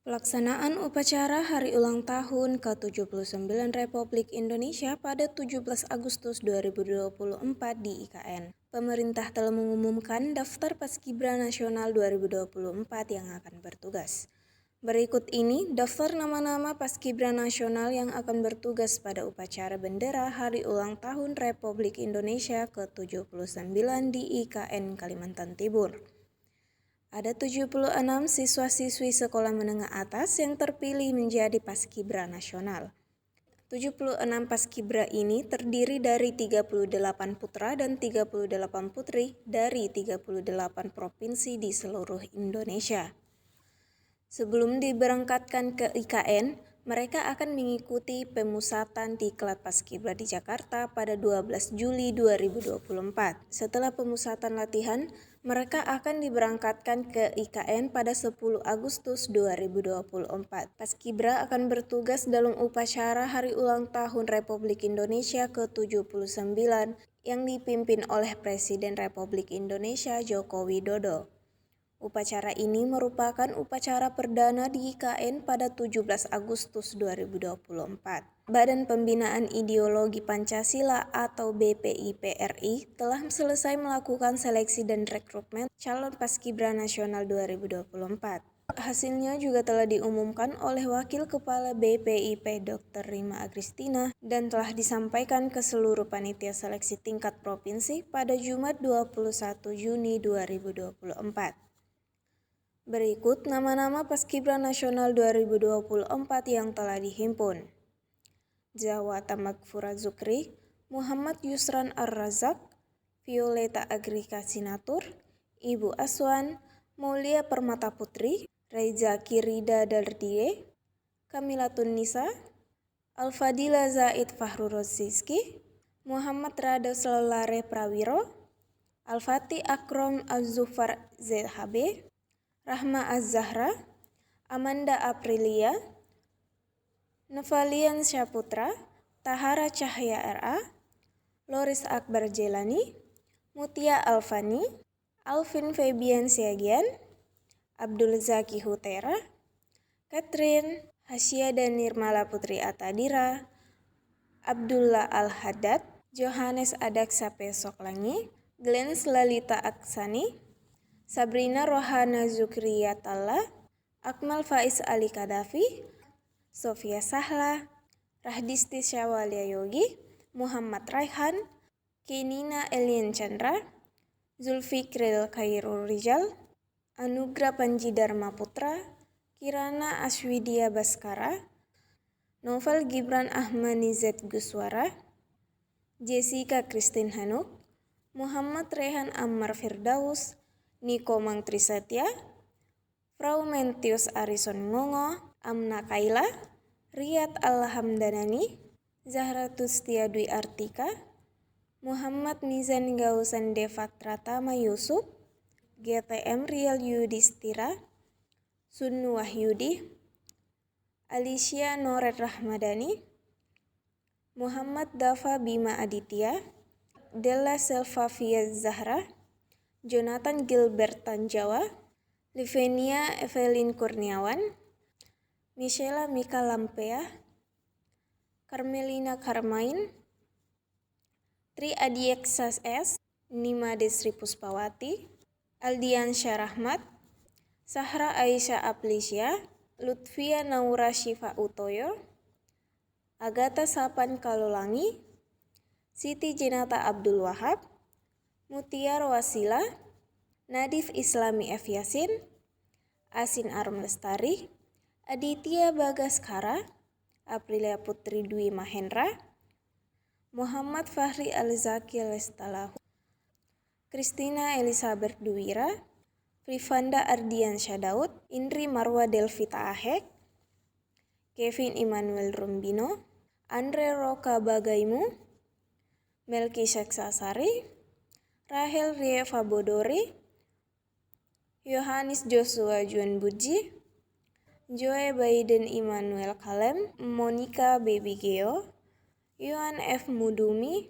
Pelaksanaan upacara Hari Ulang Tahun ke-79 Republik Indonesia pada 17 Agustus 2024 di IKN. Pemerintah telah mengumumkan daftar Paskibra Nasional 2024 yang akan bertugas. Berikut ini daftar nama-nama Paskibra Nasional yang akan bertugas pada upacara bendera Hari Ulang Tahun Republik Indonesia ke-79 di IKN Kalimantan Timur. Ada 76 siswa-siswi sekolah menengah atas yang terpilih menjadi Paskibra Nasional. 76 Paskibra ini terdiri dari 38 putra dan 38 putri dari 38 provinsi di seluruh Indonesia. Sebelum diberangkatkan ke IKN, mereka akan mengikuti pemusatan Diklat Paskibra di Jakarta pada 12 Juli 2024. Setelah pemusatan latihan, mereka akan diberangkatkan ke IKN pada 10 Agustus 2024. Paskibra akan bertugas dalam upacara Hari Ulang Tahun Republik Indonesia ke-79 yang dipimpin oleh Presiden Republik Indonesia Joko Widodo. Upacara ini merupakan upacara perdana di IKN pada 17 Agustus 2024. Badan Pembinaan Ideologi Pancasila atau BPIPRI telah selesai melakukan seleksi dan rekrutmen calon Paskibra Nasional 2024. Hasilnya juga telah diumumkan oleh Wakil Kepala BPIP Dr. Rima Agristina dan telah disampaikan ke seluruh panitia seleksi tingkat provinsi pada Jumat 21 Juni 2024. Berikut nama-nama Paskibra Nasional 2024 yang telah dihimpun. Zawata Magfura Zukri, Muhammad Yusran Ar-Razak, Violeta Agrika Sinatur, Ibu Aswan, Maulia Permata Putri, Reza Kirida Dardie, Kamilatun Nisa, Al-Fadila Zaid Fahru Rozizki, Muhammad Rada Selare Prawiro, Al-Fatih Akrom Az-Zufar ZHB, Rahma Az-Zahra, Amanda Aprilia, Nevalian Syaputra, Tahara Cahya RA, Loris Akbar Jelani, Mutia Alfani, Alvin Febian Siagian, Abdul Zaki Hutera, Catherine Hasyada Nirmala Putri Atadira, Abdullah Al-Haddad, Johannes Adaksa Pesoklangi, Glenn Lalita Aksani, Sabrina Rohana Zukriyatalla, Akmal Faiz Ali Kadafi, Sofia Sahla, Rahdisti Syawalya Yogi, Muhammad Raihan, Kenina Elian Chandra, Zulfikril Khairul Rijal, Anugrah Panji Dharma Putra, Kirana Aswidia Baskara, Novel Gibran Ahmani Z Guswara, Jessica Christine Hanuk, Muhammad Rehan Ammar Firdaus, Niko Mangtrisatya, Fraumentius Arison Ngongo, Amna Kaila, Riyad Alhamdanani, Zahra Tustia Dwi Artika, Muhammad Mizan Gausan Devat Pratama Yusuf, GTM Rial Yudhistira, Sunnu Wahyudi, Alicia Noret Rahmadani, Muhammad Dafa Bima Aditya, Della Selva Fia Zahra, Jonathan Gilbert Tanjawa, Livenia Evelyn Kurniawan, Michela Mika Lampea, Carmelina Karmain, Tri Adieksas S, Nima Desri Puspawati, Aldian Syarahmat, Sahra Aisyah Aplisya, Lutfia Naura Syifa Utoyo, Agatha Sapan Kalolangi, Siti Jenata Abdul Wahab, Mutiar Wasila, Nadif Islami F. Yasin, Asin Arum Lestari, Aditya Bagaskara, Aprilia Putri Dwi Mahendra, Muhammad Fahri Al-Zaki Lestalahu, Christina Elizabeth Duwira, Rifanda Ardian Syadaud, Indri Marwa Delvita Ahek, Kevin Immanuel Rumbino, Andre Roka Bagaimu, Melki Seksasari, Rahel Rieva Bodori, Yohanes Joshua Juan Buji, Joe Biden Immanuel Kalem, Monica Baby Geo, Yohan F. Mudumi,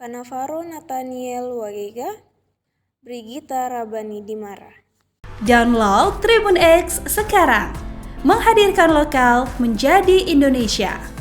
Kanavaro Nathaniel Wagega, Brigita Rabani Dimara. Download Tribun X sekarang, menghadirkan lokal menjadi Indonesia.